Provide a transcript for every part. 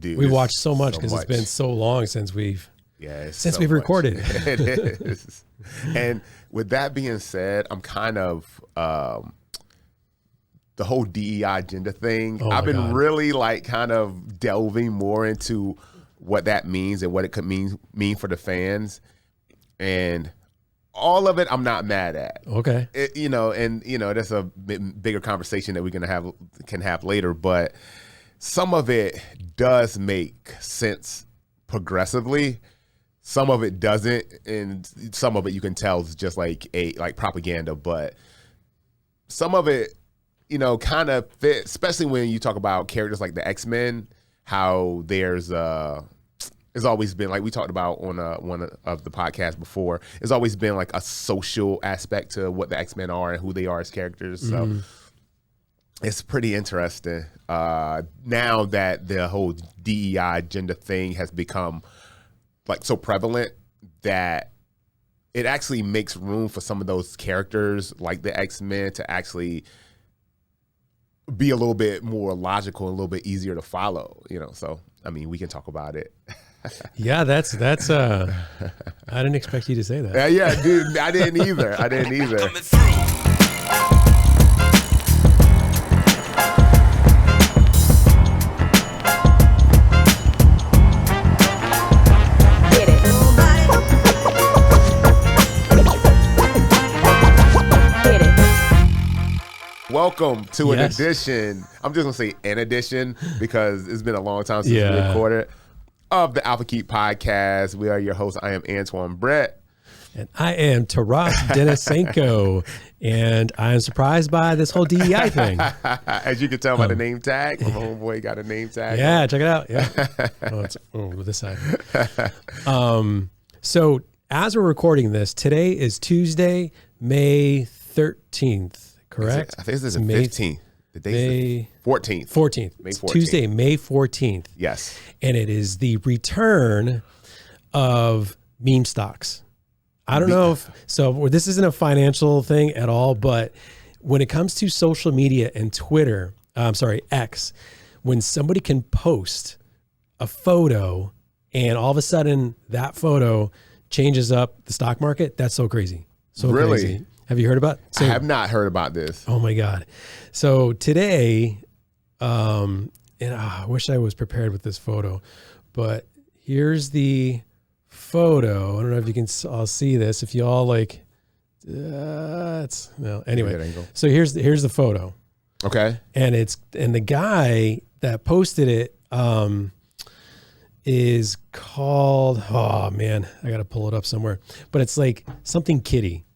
dude. We watched so much because it's been so long since we've recorded. It is. And with that being said, I'm kind of the whole DEI agenda thing. I've been really like kind of delving more into what that means and what it could mean for the fans, and all of it I'm not mad at. Okay. That's a bigger conversation that we're gonna can have later, but some of it does make sense progressively. Some of it doesn't, and some of it you can tell is just like propaganda, but some of it, kind of fit, especially when you talk about characters like the X-Men, how there's always been, like we talked about on one of the podcasts before, there's always been like a social aspect to what the X-Men are and who they are as characters. So it's pretty interesting now that the whole DEI agenda thing has become like so prevalent that it actually makes room for some of those characters like the X-Men to actually be a little bit more logical and a little bit easier to follow, so I mean, we can talk about it. Yeah, that's I didn't expect you to say that. Yeah, dude, I didn't either. Welcome to an edition. I'm just gonna say an edition because it's been a long time since we recorded, of the Alpha Geek Podcast. We are your hosts. I am Antwain Britt. And I am Denysenko. And I am surprised by this whole DEI thing. As you can tell by the name tag, my homeboy got a name tag. Yeah, check it out. Yeah. This side. So as we're recording this, today is Tuesday, May 13th. Correct? I think this is the 15th. The date is 14th. 14th. May 14th. Tuesday, May 14th. Yes. And it is the return of meme stocks. I don't know so this isn't a financial thing at all, but when it comes to social media and Twitter, X, when somebody can post a photo and all of a sudden that photo changes up the stock market, that's so crazy. So really? Crazy. Have you heard about it? I have not heard about this. Oh my God. So today, and I wish I was prepared with this photo, but here's the photo. I don't know if you can all see this. If you all anyway. So here's the photo. Okay. And the guy that posted it is called, oh man, I got to pull it up somewhere, but it's like something Kitty.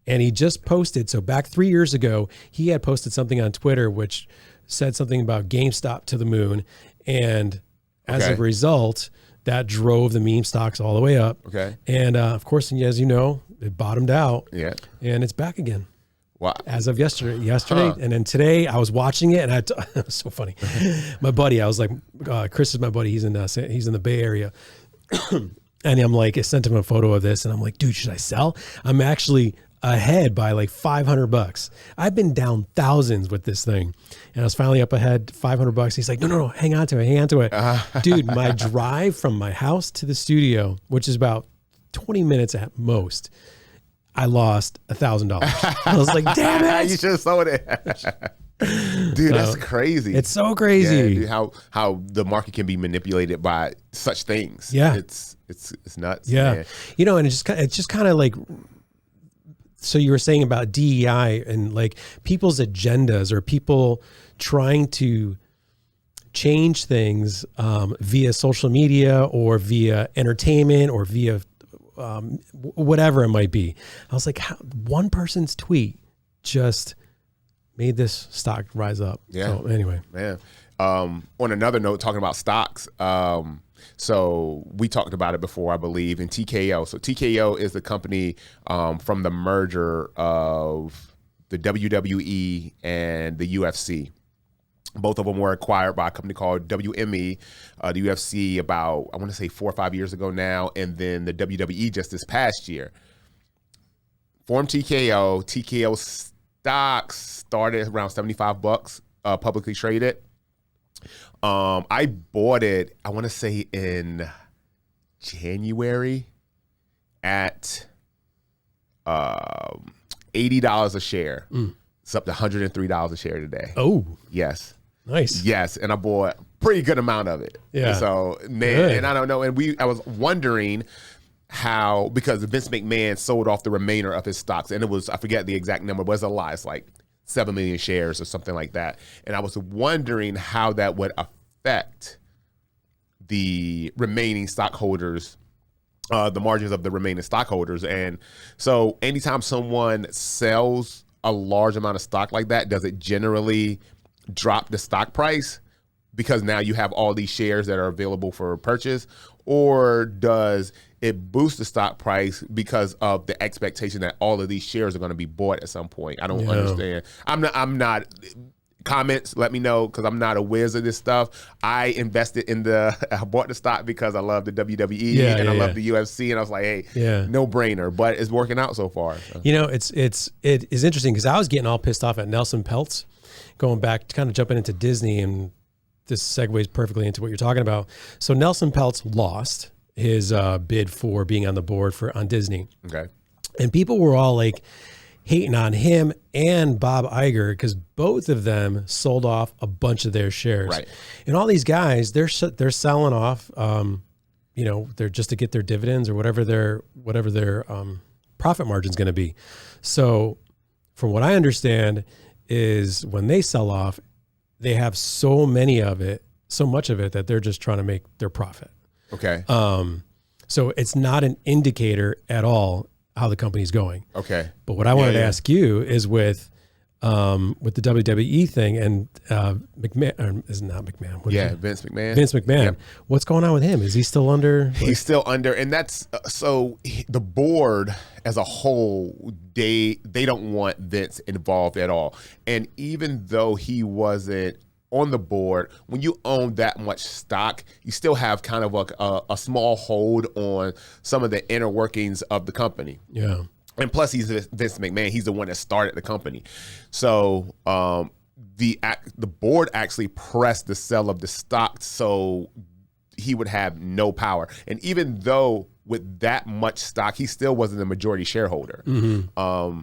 And he just posted, so back 3 years ago, he had posted something on Twitter which said something about GameStop to the moon. And as a result, that drove the meme stocks all the way up. Okay. And of course, as you know, it bottomed out. Yeah. And it's back again. Wow. As of yesterday. And then today I was watching it and it was so funny. My buddy, I was like, Chris is my buddy. He's in the Bay Area. And I'm like, I sent him a photo of this and I'm like, dude, should I sell? I'm actually ahead by like $500. I've been down thousands with this thing, and I was finally up ahead $500. He's like, no, hang on to it. Dude, my drive from my house to the studio, which is about 20 minutes at most, I lost $1,000. I was like, damn it. You should have sold it. Dude, that's crazy. It's so crazy. Yeah, dude, how the market can be manipulated by such things. Yeah. It's nuts. Yeah. Man. And it's just kind of like, so you were saying about DEI and like people's agendas or people trying to change things via social media or via entertainment or via whatever it might be. I was like, one person's tweet just made this stock rise up. Yeah. So anyway, man. On another note, talking about stocks, so we talked about it before, I believe, in TKO. So TKO is the company from the merger of the WWE and the UFC. Both of them were acquired by a company called WME, the UFC about, I want to say 4 or 5 years ago now, and then the WWE just this past year. Formed TKO. TKO stocks started around $75, publicly traded. I bought it, I want to say in January at $80 a share. It's up to $103 a share today. Oh, yes. Nice. Yes, and I bought a pretty good amount of it. Yeah. So, man, and I don't know, and I was wondering how, because Vince McMahon sold off the remainder of his stocks, and it was, I forget the exact number, but it's a lot. It's like 7 million shares or something like that. And I was wondering how that would affect the remaining stockholders, the margins of the remaining stockholders. And so anytime someone sells a large amount of stock like that, does it generally drop the stock price because now you have all these shares that are available for purchase, or does it boost the stock price because of the expectation that all of these shares are going to be bought at some point? I don't understand. I'm not comments, let me know, because I'm not a whiz of this stuff. I invested I bought the stock because I love the WWE and I love the UFC, and I was like, hey, no brainer, but it's working out so far. So. You know, it is interesting because I was getting all pissed off at Nelson Peltz, going back, kind of jumping into Disney, and this segues perfectly into what you're talking about. So Nelson Peltz lost his bid for being on the board on Disney. Okay. And people were all like hating on him and Bob Iger because both of them sold off a bunch of their shares. Right. And all these guys, they're selling off, you know, they're just to get their dividends or whatever their profit margin is going to be. So from what I understand is when they sell off, they have so much of it that they're just trying to make their profit. Okay. So it's not an indicator at all how the company's going. Okay. But what I wanted to ask you is with the WWE thing and McMahon, or is it not McMahon? Vince McMahon. Vince McMahon. Yep. What's going on with him? Is he still under? He's still under, and that's the board as a whole, they don't want Vince involved at all. And even though he wasn't on the board, when you own that much stock, you still have kind of like a small hold on some of the inner workings of the company. Yeah. And plus, he's Vince McMahon. He's the one that started the company. So the board actually pressed the sell of the stock so he would have no power. And even though with that much stock, he still wasn't the majority shareholder. Mm-hmm.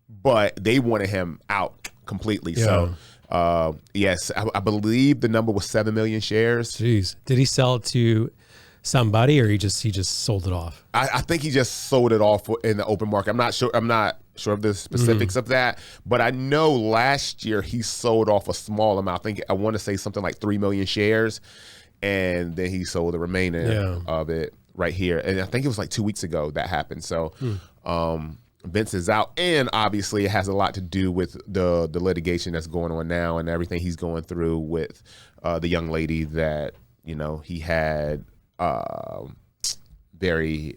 But they wanted him out completely. Yeah. So yes, I believe the number was 7 million shares. Jeez. Did he sell it to somebody, or he just sold it off? I think he just sold it off in the open market. I'm not sure of the specifics of that, but I know last year he sold off a small amount. I want to say something like 3 million shares, and then he sold the remaining of it right here. And I think it was like 2 weeks ago that happened. So Vince is out, and obviously it has a lot to do with the litigation that's going on now and everything he's going through with the young lady that, you know, he had very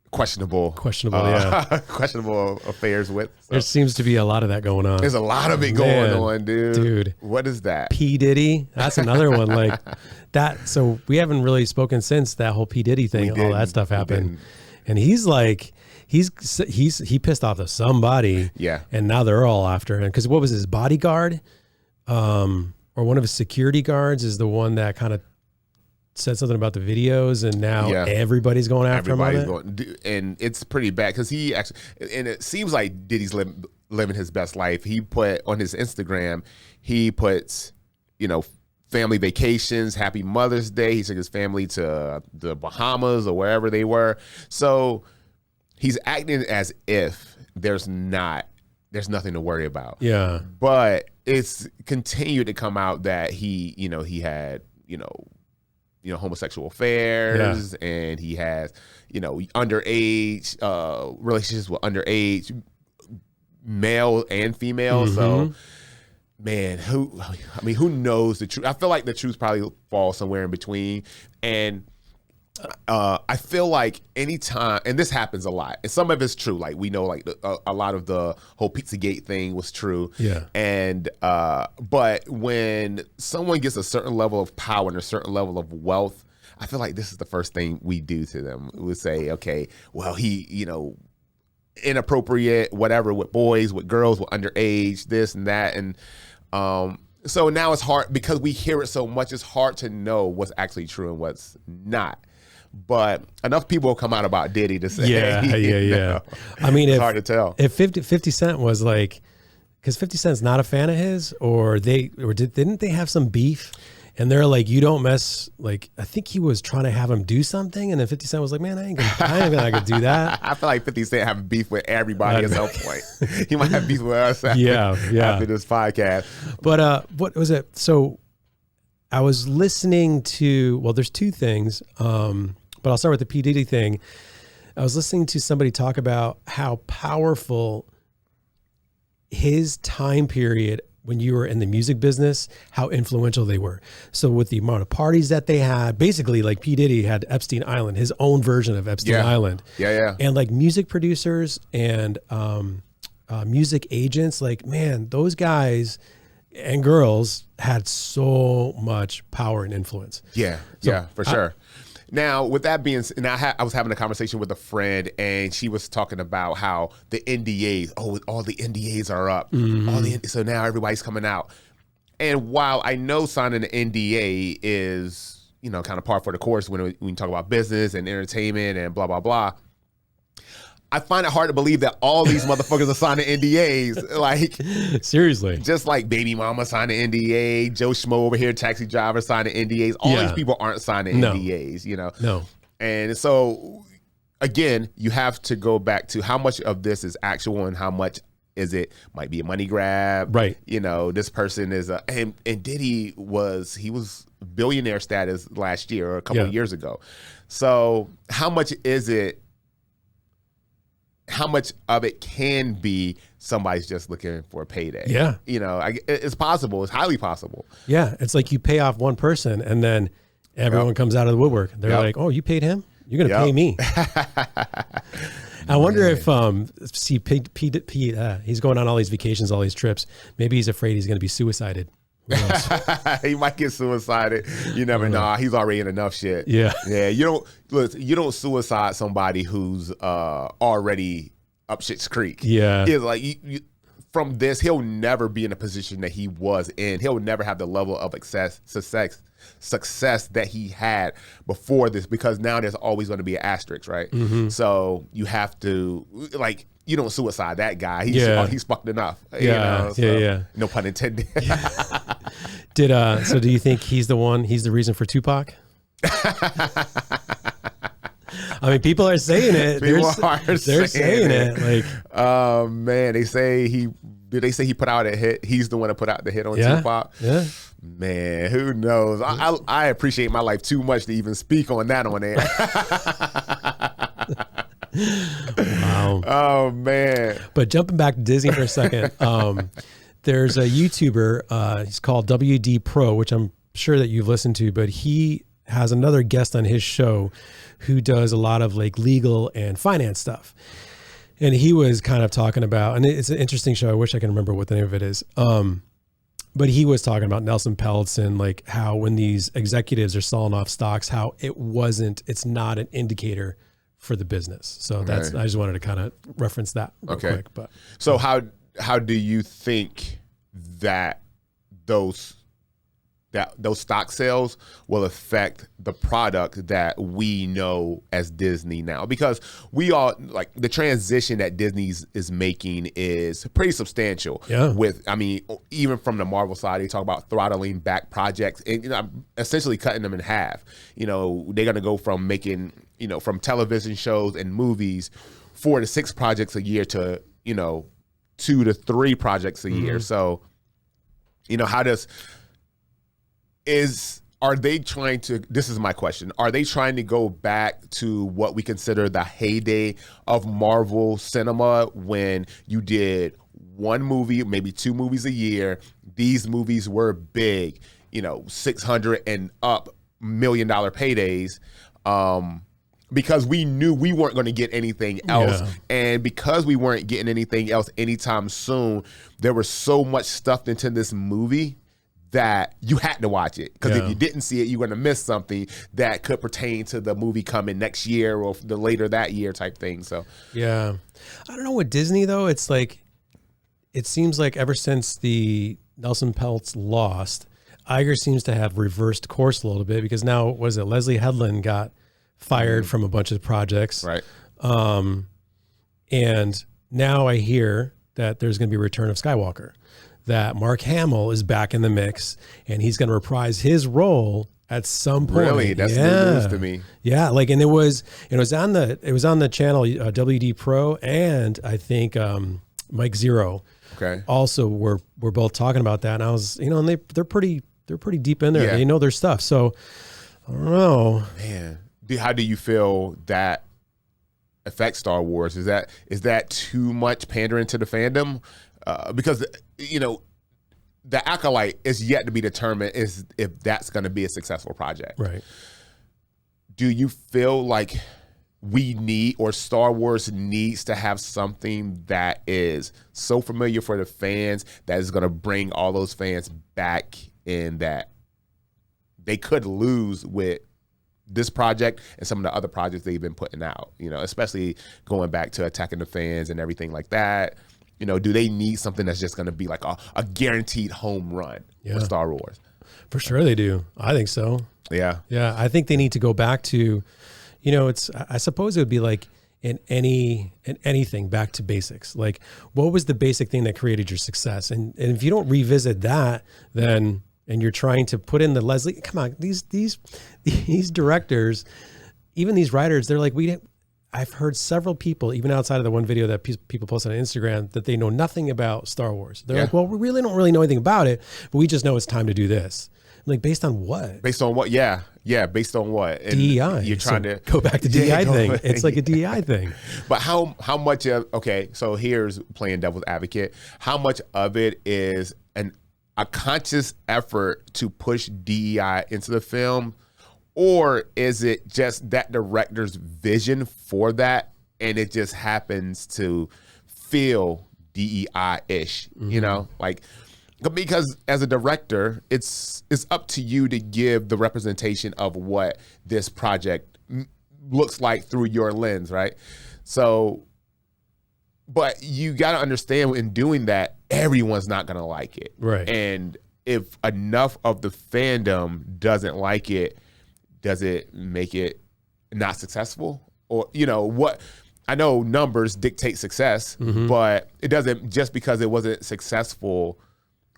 questionable affairs with. So. There seems to be a lot of that going on. There's a lot of it going on, dude. What is that? P Diddy. That's another one like that. So we haven't really spoken since that whole P Diddy thing. All that stuff happened, and he's like, he pissed off to somebody. Yeah. And now they're all after him because what was his bodyguard, or one of his security guards is the one that kind of said something about the videos, and now everybody's going after him. And it's pretty bad because he actually, and it seems like Diddy's living his best life. He put on his Instagram, he puts, you know, family vacations, happy Mother's Day. He took his family to the Bahamas or wherever they were. So he's acting as if there's nothing to worry about. Yeah. But it's continued to come out that he had, homosexual affairs, and he has, underage relationships with underage male and female. Mm-hmm. So, man, who knows the truth? I feel like the truth probably falls somewhere in between. And I feel like anytime, and this happens a lot, and some of it's true. Like we know, like a lot of the whole Pizzagate thing was true. Yeah. And but when someone gets a certain level of power and a certain level of wealth, I feel like this is the first thing we do to them. We would say, okay, well, he, inappropriate, whatever, with boys, with girls, with underage, this and that, and So now it's hard because we hear it so much. It's hard to know what's actually true and what's not. But enough people come out about Diddy to say, yeah. I mean, it's hard to tell. If 50 Cent was like, because 50 Cent's not a fan of his, didn't they have some beef? And they're like, you don't mess, like, I think he was trying to have him do something. And then 50 Cent was like, man, I ain't gonna do that. I feel like 50 Cent having beef with everybody at some point. He might have beef with us after this podcast. But what was it? So I was listening to, well, there's two things, but I'll start with the P Diddy thing. I was listening to somebody talk about how powerful his time period when you were in the music business, how influential they were. So with the amount of parties that they had, basically like P Diddy had Epstein Island, his own version of Epstein Island. Yeah. And like music producers and music agents, like, man, those guys and girls had so much power and influence. Yeah, for sure. Now, with that being said, I was having a conversation with a friend, and she was talking about how the NDAs, all the NDAs are up. So now everybody's coming out. And while I know signing an NDA is, kind of par for the course when we talk about business and entertainment and blah, blah, blah, I find it hard to believe that all these motherfuckers are signing NDAs. Like, seriously, just like Baby Mama signed an NDA, Joe Schmo over here, taxi driver signing NDAs. All these people aren't signing NDAs, No. And so, again, you have to go back to how much of this is actual and how much might be a money grab. Right. This person is and Diddy was billionaire status last year or a couple of years ago. So how much is it? How much of it can be somebody's just looking for a payday? Yeah. It's possible. It's highly possible. Yeah. It's like you pay off one person and then everyone comes out of the woodwork. They're like, oh, you paid him? You're going to pay me. I wonder if, he's going on all these vacations, all these trips. Maybe he's afraid he's going to be suicided. He might get suicided. You never know. He's already in enough shit. Yeah. You don't suicide somebody who's already up shit's creek. Yeah. It's like from this, he'll never be in a position that he was in. He'll never have the level of success that he had before this, because now there's always going to be an asterisk, right? Mm-hmm. So you have to you don't suicide that guy. He's fucked enough. No pun intended. So do you think he's the reason for Tupac? I mean, people are saying it. They're saying it. Like, man, they say he put out a hit. He's the one that put out the hit on Tupac. Yeah. Man, who knows? I appreciate my life too much to even speak on that on air. Wow. Oh man. But jumping back to Disney for a second, there's a YouTuber, he's called WD Pro, which I'm sure that you've listened to, but he has another guest on his show who does a lot of like legal and finance stuff. And he was kind of talking about, and it's an interesting show. I wish I can remember what the name of it is. But he was talking about Nelson Peltz, like how when these executives are selling off stocks, how it's not an indicator for the business. So I just wanted to kind of reference that real quick. But so how do you think that those stock sales will affect the product that we know as Disney now? Because we all like the transition that Disney is making is pretty substantial. Yeah. Even from the Marvel side, they talk about throttling back projects and essentially cutting them in half. They're going to go from making, from television shows and movies, 4 to 6 projects a year to, 2 to 3 projects a year. So, are they trying to, this is my question, are they trying to go back to what we consider the heyday of Marvel cinema when you did 1 movie, maybe 2 movies a year? These movies were big, $600 and up $1 million paydays. Because we knew we weren't going to get anything else. Yeah. And because we weren't getting anything else anytime soon, there was so much stuffed into this movie that you had to watch it. Because if you didn't see it, you're going to miss something that could pertain to the movie coming next year or the later that year type thing. So yeah. I don't know, with Disney though, it's like, it seems like ever since the Nelson Peltz lost, Iger seems to have reversed course a little bit because now, was it Leslie Headland got fired from a bunch of projects. Right. And now I hear that there's going to be a return of Skywalker, that Mark Hamill is back in the mix and he's going to reprise his role at some point. Really? That's new news to me. Yeah. Like, and it was on the channel WD Pro, and I think Mike Zero also were both talking about that. And I was, and they're pretty deep in there. Yeah. They know their stuff. So I don't know, man. How do you feel that affects Star Wars? Is that too much pandering to the fandom? Because the Acolyte is yet to be determined if that's going to be a successful project. Right. Do you feel like we need, or Star Wars needs to have something that is so familiar for the fans that is going to bring all those fans back in, that they could lose with this project and some of the other projects they've been putting out, especially going back to Attacking the Fans and everything like that? Do they need something that's just going to be like a guaranteed home run for Star Wars? For sure they do. I think so. Yeah. Yeah. I think they need to go back to, I suppose it would be like in anything, back to basics. Like, what was the basic thing that created your success? And if you don't revisit that, then, and you're trying to put in the Leslie, come on, these directors, even these writers, they're like, I've heard several people, even outside of the one video that people posted on Instagram, that they know nothing about Star Wars. They're like, well, we really don't know anything about it, but we just know it's time to do this. I'm like, based on what? Based on what? Yeah. Based on what? And DEI. You're trying to go back to DEI thing. It's like a DEI thing. But how much of, so here's playing devil's advocate. How much of it is a conscious effort to push DEI into the film, or is it just that director's vision for that and it just happens to feel DEI-ish, like, because as a director, it's up to you to give the representation of what this project looks like through your lens, right? So, but you got to understand, in doing that, everyone's not going to like it. Right. And if enough of the fandom doesn't like it, does it make it not successful? Or, what? I know numbers dictate success, but it doesn't, just because it wasn't successful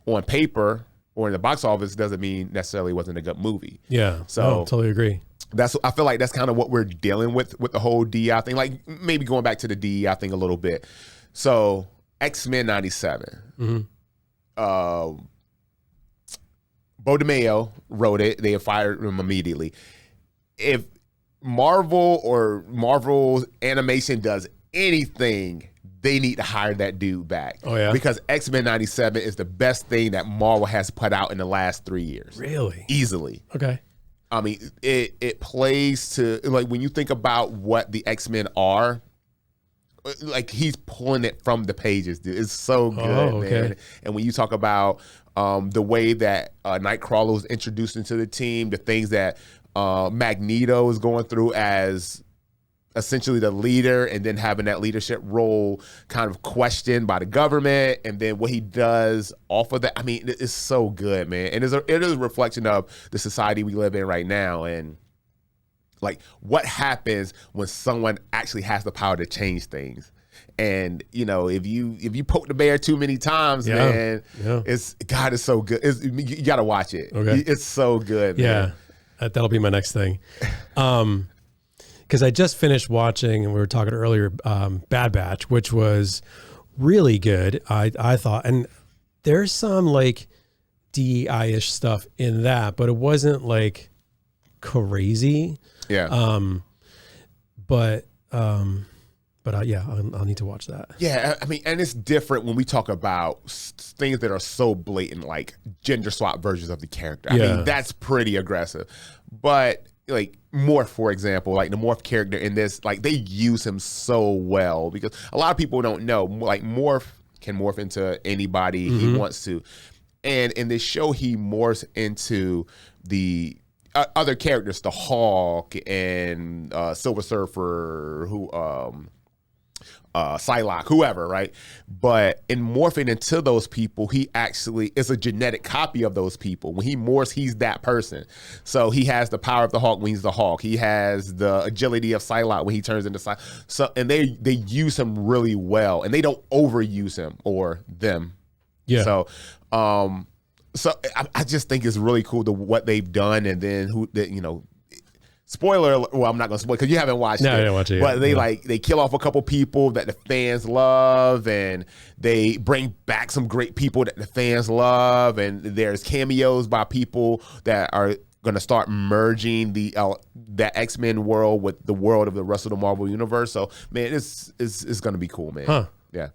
on paper or in the box office doesn't mean necessarily it wasn't a good movie. Yeah. So totally agree. I feel like that's kind of what we're dealing with the whole DEI thing. Like, maybe going back to the DEI thing a little bit. So X-Men 97. Bo DeMeo wrote it. They fired him immediately. If Marvel's animation does anything, they need to hire that dude back. Oh, yeah? Because X-Men 97 is the best thing that Marvel has put out in the last 3 years. Really? Easily. Okay. I mean, it plays to, like, when you think about what the X-Men are, like, he's pulling it from the pages, dude. It's so good, man. And when you talk about the way that Nightcrawler was introduced into the team, the things that Magneto is going through as essentially the leader, and then having that leadership role kind of questioned by the government, and then what he does off of that. I mean, it's so good, man. And it is a reflection of the society we live in right now, and like, what happens when someone actually has the power to change things. And if you poke the bear too many times, man, it's so good. You got to watch it. Okay. It's so good, man. Yeah, that'll be my next thing. Because I just finished watching, and we were talking earlier, Bad Batch, which was really good, I thought. And there's some like DEI-ish stuff in that, but it wasn't like crazy. Yeah. But I'll need to watch that. Yeah, I mean, and it's different when we talk about things that are so blatant, like gender swap versions of the character. I mean, that's pretty aggressive. But like Morph, for example, like the Morph character in this, like, they use him so well, because a lot of people don't know, like, Morph can morph into anybody he wants to. And in this show, he morphs into the other characters, the Hawk and Silver Surfer, who Psylocke, whoever, right? But in morphing into those people, he actually is a genetic copy of those people. When he morphs, he's that person. So he has the power of the Hulk when he's the Hulk. He has the agility of Psylocke when he turns into Psylocke. So, and they use him really well, and they don't overuse him or them. Yeah. So, I just think it's really cool what they've done, and then spoiler, well, I'm not going to spoil because you haven't watched it. I didn't watch it yet. But they kill off a couple people that the fans love, and they bring back some great people that the fans love, and there's cameos by people that are going to start merging that X-Men world with the world of the rest of the Marvel universe. So, man, it's going to be cool, man. Huh. Yeah.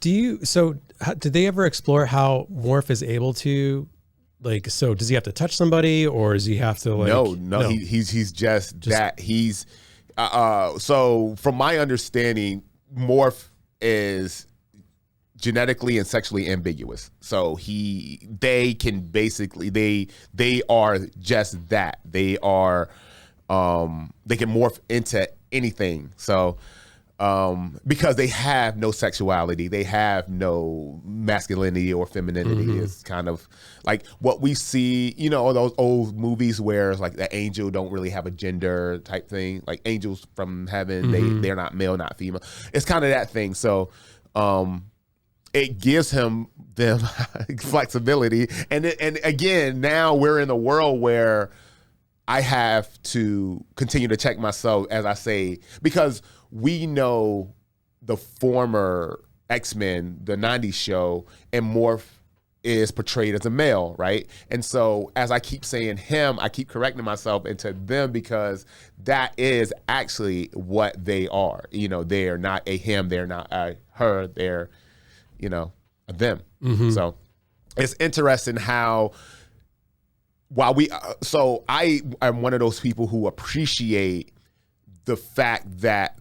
Did they ever explore how Morph is able to, like, so does he have to touch somebody, or does he have to, like... No. He's just that. He's so from my understanding, Morph is genetically and sexually ambiguous. So they can basically they are just that. They are they can morph into anything. So because they have no sexuality, they have no masculinity or femininity. Mm-hmm. It's kind of like what we see, those old movies where it's like the angel don't really have a gender type thing, like angels from heaven. Mm-hmm. They're not male, not female. It's kind of that thing. So it gives them flexibility, and again, now we're in a world where I have to continue to check myself, as I say, because we know the former X-Men, the 90s show, and Morph is portrayed as a male, right? And so as I keep saying him, I keep correcting myself into them, because that is actually what they are. They're not a him, they're not a her, they're, a them. Mm-hmm. So it's interesting how I am one of those people who appreciate the fact that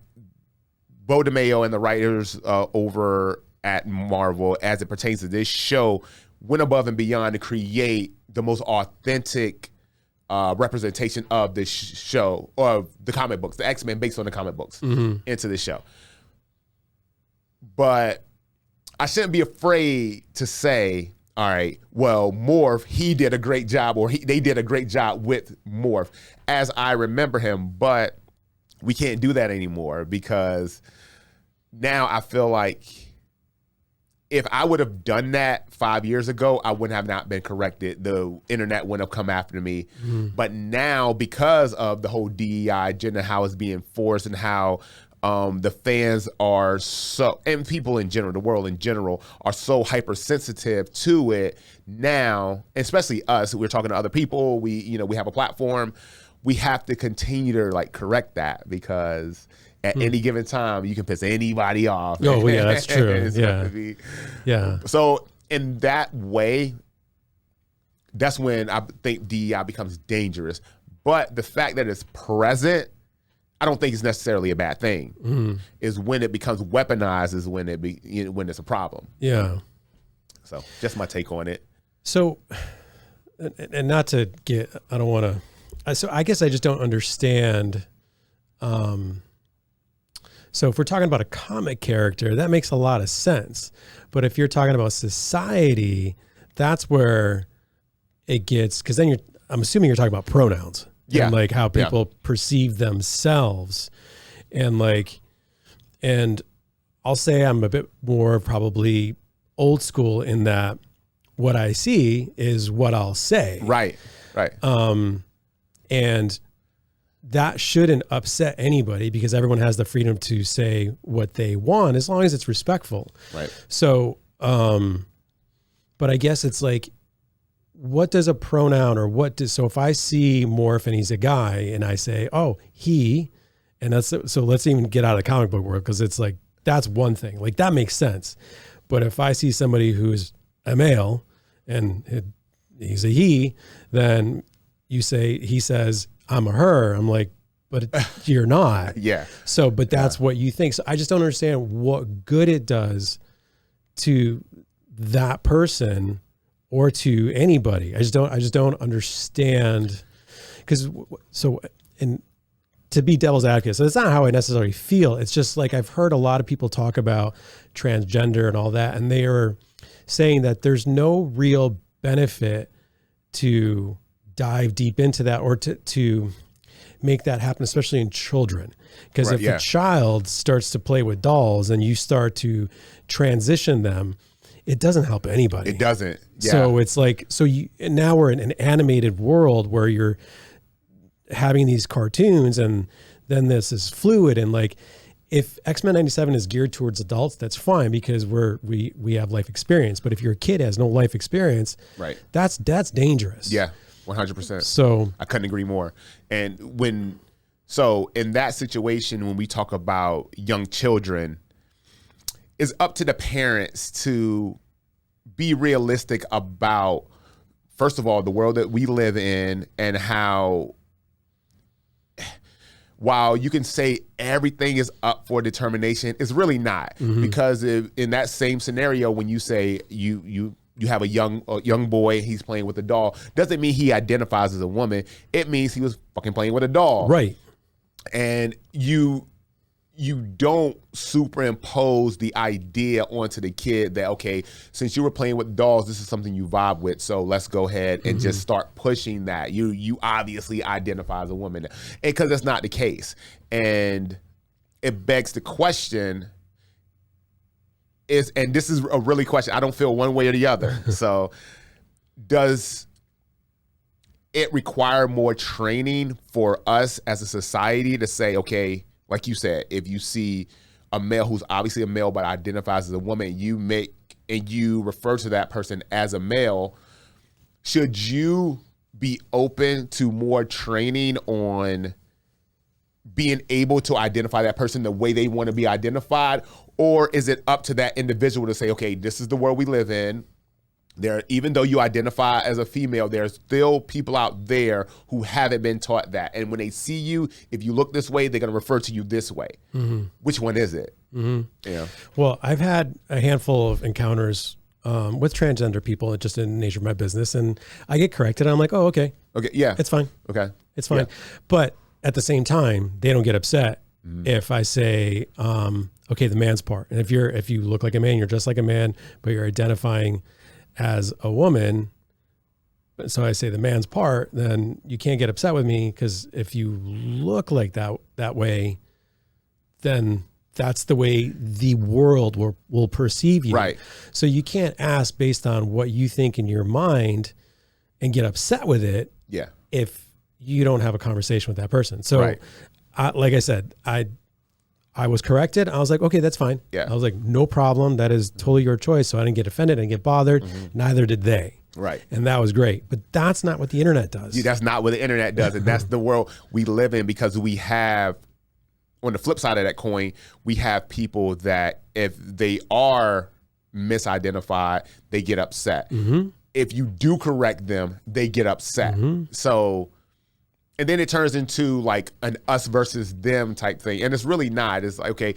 Bo DeMayo and the writers over at Marvel, as it pertains to this show, went above and beyond to create the most authentic representation of this show, or the comic books, the X-Men based on the comic books, mm-hmm. into this show. But I shouldn't be afraid to say, all right, well, Morph, he did a great job, or they did a great job with Morph, as I remember him. But we can't do that anymore, because now I feel like if I would have done that 5 years ago, I would have not been corrected. The internet wouldn't have come after me. Mm-hmm. But now, because of the whole DEI agenda, how it's being forced, and how the fans are and people in general, the world in general, are so hypersensitive to it now, especially us, we're talking to other people, we have a platform, we have to continue to correct that, because at any given time you can piss anybody off. Oh, yeah, that's true. Yeah. So in that way, that's when I think DEI becomes dangerous. But the fact that it's present, I don't think it's necessarily a bad thing. Mm-hmm. Is when it becomes weaponized, is when when it's a problem. Yeah. So just my take on it. So, and not to get, I don't want to, so I guess I just don't understand. So if we're talking about a comic character, that makes a lot of sense. But if you're talking about society, that's where it gets, because then I'm assuming you're talking about pronouns. Yeah. And how people perceive themselves. And and I'll say I'm a bit more probably old school in that what I see is what I'll say. Right. And that shouldn't upset anybody, because everyone has the freedom to say what they want as long as it's respectful. Right. So, but I guess it's what does a pronoun, or so if I see Morph and he's a guy and I say, oh, he, and so let's even get out of the comic book world, because it's that's one thing, that makes sense. But if I see somebody who's a male and he's a he, then he says, I'm a her. I'm but you're not. Yeah. So, but that's what you think. So I just don't understand what good it does to that person or to anybody. I just don't understand, because to be devil's advocate. So it's not how I necessarily feel. It's just like I've heard a lot of people talk about transgender and all that, and they are saying that there's no real benefit to dive deep into that or to make that happen, especially in children. Because if a child starts to play with dolls and you start to transition them, it doesn't help anybody. It doesn't. Yeah. So it's like, now we're in an animated world where you're having these cartoons and then this is fluid. And like, if X-Men 97 is geared towards adults, that's fine because we have life experience. But if your kid has no life experience, right, that's dangerous. Yeah, 100%. So I couldn't agree more. And in that situation, when we talk about young children, it's up to the parents to be realistic about, first of all, the world that we live in and how, while you can say everything is up for determination, it's really not. Mm-hmm. Because in that same scenario, when you say you have a young boy, he's playing with a doll, doesn't mean he identifies as a woman. It means he was fucking playing with a doll. Right. And you don't superimpose the idea onto the kid that, okay, since you were playing with dolls, this is something you vibe with, so let's go ahead and just start pushing that. You obviously identify as a woman, and because that's not the case. And it begs the question and this is a really question, I don't feel one way or the other. So does it require more training for us as a society to say, okay, like you said, if you see a male who's obviously a male but identifies as a woman, you refer to that person as a male, should you be open to more training on being able to identify that person the way they want to be identified? Or is it up to that individual to say, okay, this is the world we live in. Even though you identify as a female, there's still people out there who haven't been taught that. And when they see you, if you look this way, they're going to refer to you this way. Mm-hmm. Which one is it? Mm-hmm. Yeah. Well, I've had a handful of encounters with transgender people just in the nature of my business. And I get corrected. I'm like, oh, okay. Okay. Yeah. It's fine. Okay. It's fine. Yeah. But at the same time, they don't get upset if I say, okay, the man's part. And if you look like a man, you're just like a man, but you're identifying as a woman, so I say the man's part, then you can't get upset with me, because if you look like that way, then that's the way the world will perceive you. Right. So you can't ask based on what you think in your mind and get upset with it. Yeah. If you don't have a conversation with that person. So right. Like I said, I was corrected. I was like, okay, that's fine. Yeah. I was like, no problem. That is totally your choice. So I didn't get offended. I didn't get bothered. Mm-hmm. Neither did they. Right. And that was great. But that's not what the internet does. Yeah, that's not what the internet does. And that's the world we live in, because we have, on the flip side of that coin, we have people that if they are misidentified, they get upset. Mm-hmm. If you do correct them, they get upset. Mm-hmm. So... and then it turns into like an us versus them type thing. And it's really not. It's like, okay,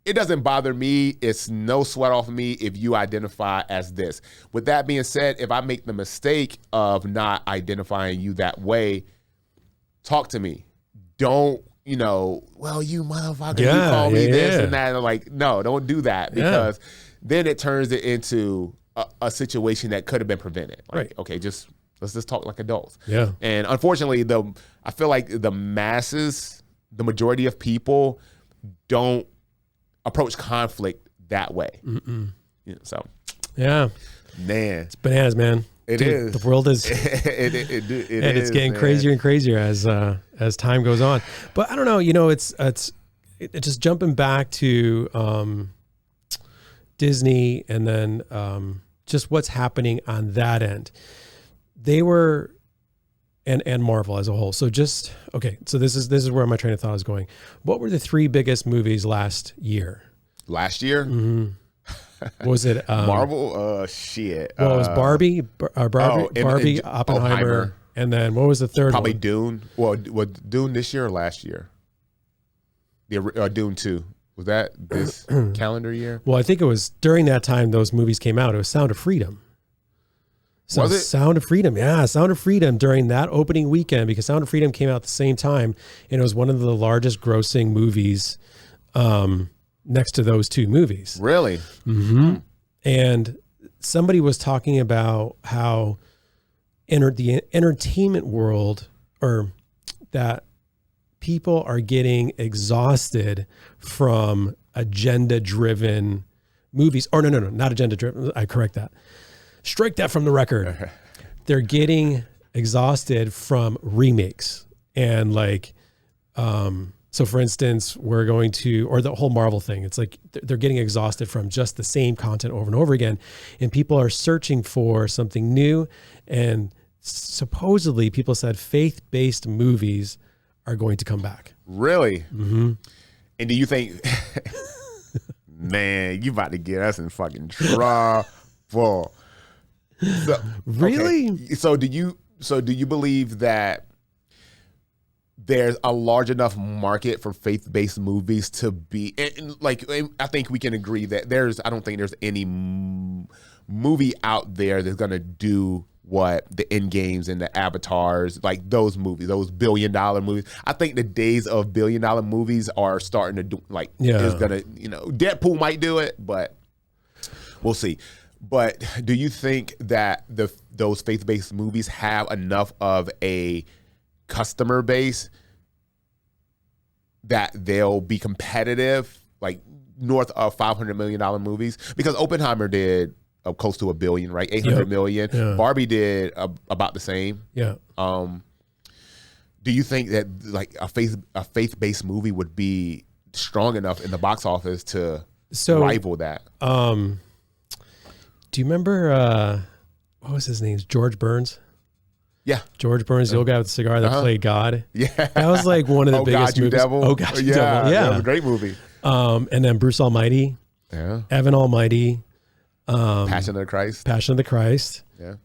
it doesn't bother me. It's no sweat off of me if you identify as this. With that being said, if I make the mistake of not identifying you that way, talk to me. Don't, well, you motherfucker, you call me this and that. And like, no, don't do that, because then it turns it into a situation that could have been prevented. Like, right. Okay, let's just talk like adults. Yeah. And unfortunately, I feel like the masses, the majority of people don't approach conflict that way. So. Yeah. Man. It's bananas, man. It is. The world is. it and it's getting crazier and crazier as time goes on. But I don't know, it's just jumping back to Disney and then just what's happening on that end. They were, and Marvel as a whole. So okay. So this is where my train of thought is going. What were the 3 biggest movies last year? Last year? Mm-hmm. Was it Marvel? Shit. Well, it was Barbie, Oppenheimer, and then what was the third? Probably one? Dune. Well, was Dune this year or last year? Dune 2. Was that this calendar year? Well, I think it was during that time those movies came out. It was Sound of Freedom. So Was it? Sound of Freedom. Yeah, Sound of Freedom during that opening weekend, because Sound of Freedom came out at the same time, and it was one of the largest grossing movies next to those two movies. Really? Mm-hmm. And somebody was talking about how the entertainment world, or that people are getting exhausted from agenda-driven movies. Or no, not agenda-driven. I correct that. Strike that from the record. They're getting exhausted from remakes. And like, so for instance, we're going to, or the whole Marvel thing, it's like they're getting exhausted from just the same content over and over again. And people are searching for something new. And supposedly people said faith-based movies are going to come back. Really? Mm-hmm. And do you think, man, you about to get us in fucking trouble? So, Really? Okay. So do you believe that there's a large enough market for faith-based movies to be, and like, I think we can agree that I don't think there's any movie out there that's going to do what the Endgames and the Avatars, like those movies, those billion-dollar movies. I think the days of billion-dollar movies are starting to do, like, is going to, Deadpool might do it, but we'll see. But do you think that those faith-based movies have enough of a customer base that they'll be competitive, like north of $500 million movies? Because Oppenheimer did close to $1 billion, right? 800 million. Yeah. Barbie did about the same. Yeah. Do you think that like a faith-based movie would be strong enough in the box office to rival that? Do you remember what was his name? George Burns? Yeah. George Burns, the old guy with the cigar that played God. Yeah. That was like one of the biggest movies. Devil. Oh God, you Devil. Yeah. That was a great movie. And then Bruce Almighty. Yeah. Evan Almighty. Passion of the Christ. Passion of the Christ. Yeah.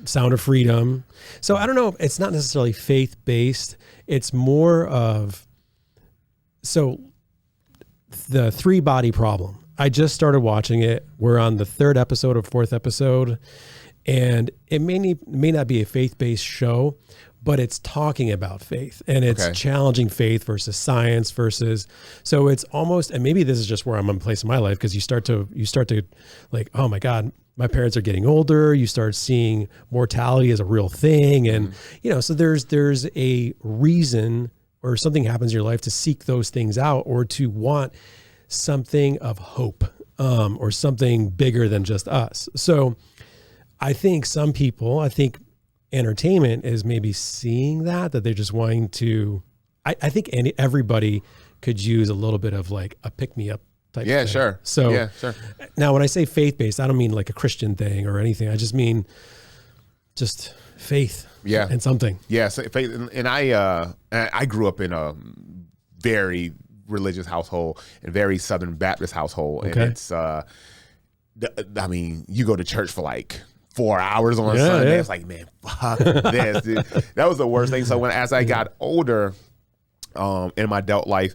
Sound of Freedom. So I don't know. It's not necessarily faith-based. It's more of, so the 3-body problem. I just started watching it. We're on the 3rd episode or 4th episode, and it may not be a faith-based show, but it's talking about faith, and it's challenging faith versus science versus, so it's almost, and maybe this is just where I'm in a place in my life, because you start to like, oh my God, my parents are getting older. You start seeing mortality as a real thing. And, so there's a reason, or something happens in your life to seek those things out, or to want something of hope, or something bigger than just us. So I think entertainment is maybe seeing that they're just wanting to, I think everybody could use a little bit of like a pick-me-up type thing. Sure. So yeah, sure. Now when I say faith-based, I don't mean like a Christian thing or anything. I just mean just faith and something. Yeah, so faith, and I grew up in a very religious household and very Southern Baptist household. And it's, I mean, you go to church for like 4 hours on Sunday. Yeah. It's like, man, fuck this. Dude. That was the worst thing. So as I got older, in my adult life,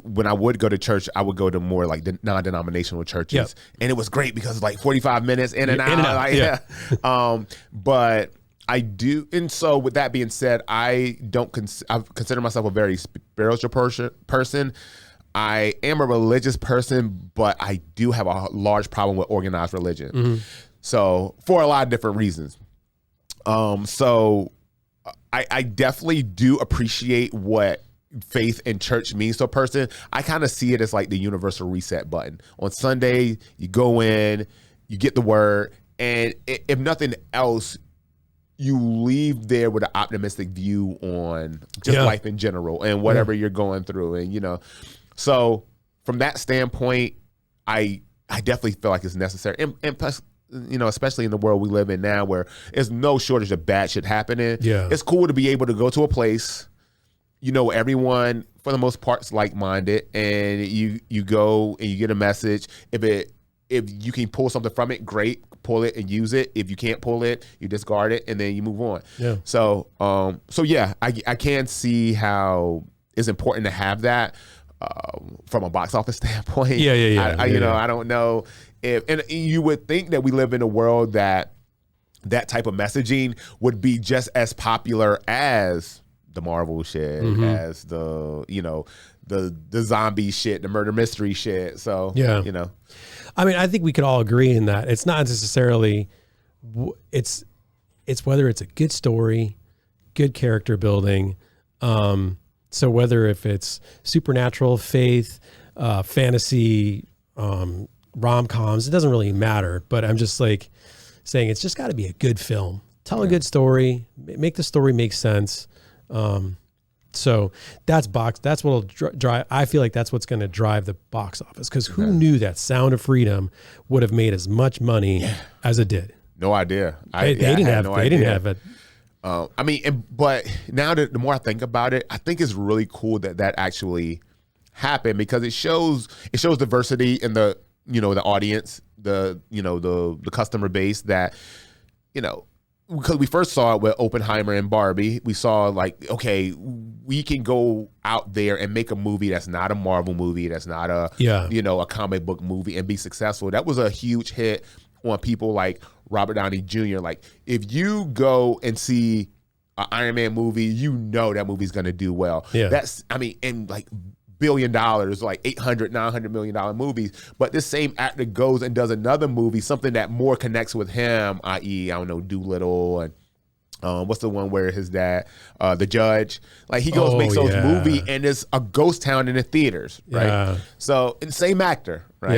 when I would go to church, I would go to more like non-denominational churches, and it was great because like 45 minutes in and out. But I do, and so with that being said, I consider myself a very spiritual person. I am a religious person, but I do have a large problem with organized religion. Mm-hmm. So for a lot of different reasons. So I definitely do appreciate what faith and church means to a person. I kind of see it as like the universal reset button. On Sunday, you go in, you get the word, and if nothing else, you leave there with an optimistic view on just life in general and whatever you're going through. And, so from that standpoint, I definitely feel like it's necessary. And plus, especially in the world we live in now where there's no shortage of bad shit happening. Yeah. It's cool to be able to go to a place, everyone for the most part is like-minded, and you go and you get a message. If you can pull something from it, great, pull it and use it. If you can't pull it, you discard it and then you move on. Yeah. So, I can see how it's important to have that from a box office standpoint. I don't know if, and you would think that we live in a world that that type of messaging would be just as popular as the Marvel shit, as the, you know, the zombie shit, the murder mystery shit. So, you know, I mean, I think we could all agree in that it's not necessarily, it's whether it's a good story, good character building. So whether if it's supernatural, faith, fantasy, rom-coms, it doesn't really matter, but I'm just like saying it's just got to be a good film. Tell a good story, make the story make sense. So that's what'll drive. I feel like that's what's going to drive the box office, because who knew that Sound of Freedom would have made as much money as it did? No idea. They didn't have it. I mean, but now that the more I think about it, I think it's really cool that actually happened, because it shows diversity in the, you know, the audience, the, you know, the customer base, that, you know, because we first saw it with Oppenheimer and Barbie. We saw like, okay, we can go out there and make a movie that's not a Marvel movie, that's not a, you know, a comic book movie, and be successful. That was a huge hit on people like Robert Downey Jr. Like, if you go and see an Iron Man movie, you know that movie's going to do well. That's, I mean, and like $1 billion, like $800-900 million movies. But this same actor goes and does another movie, something that more connects with him, i.e., I don't know, Doolittle, and what's the one where his dad, the judge, like he goes makes those movie, and it's a ghost town in the theaters, right? So, and same actor, right?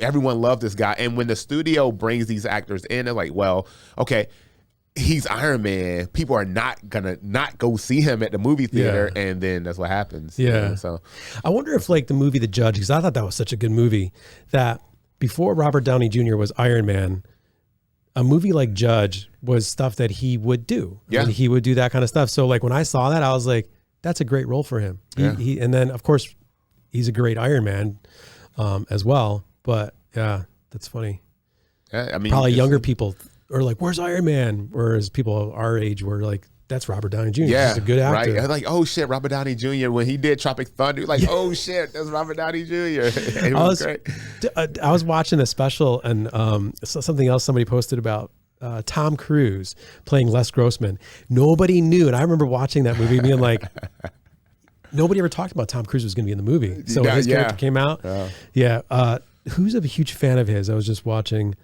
Everyone loved this guy, and when the studio brings these actors in, they're like, well, okay, he's Iron Man. People are not gonna not go see him at the movie theater, and then that's what happens. You know? So, I wonder if like the movie The Judge, because I thought that was such a good movie, that before Robert Downey Jr. was Iron Man, a movie like Judge was stuff that he would do. I mean, he would do that kind of stuff. So like when I saw that, I was like, that's a great role for him. He and then of course he's a great Iron Man as well. But yeah, that's funny. I mean, probably younger people are like, where's Iron Man? Whereas people our age were like, that's Robert Downey Jr. He's a good actor. Right. Like, oh shit, Robert Downey Jr. When he did Tropic Thunder, like, oh shit, that's Robert Downey Jr. It was great. I was watching a special, and something else somebody posted about Tom Cruise playing Les Grossman. Nobody knew, and I remember watching that movie being like, nobody ever talked about Tom Cruise was going to be in the movie. So when his character came out, who's a huge fan of his? I was just watching.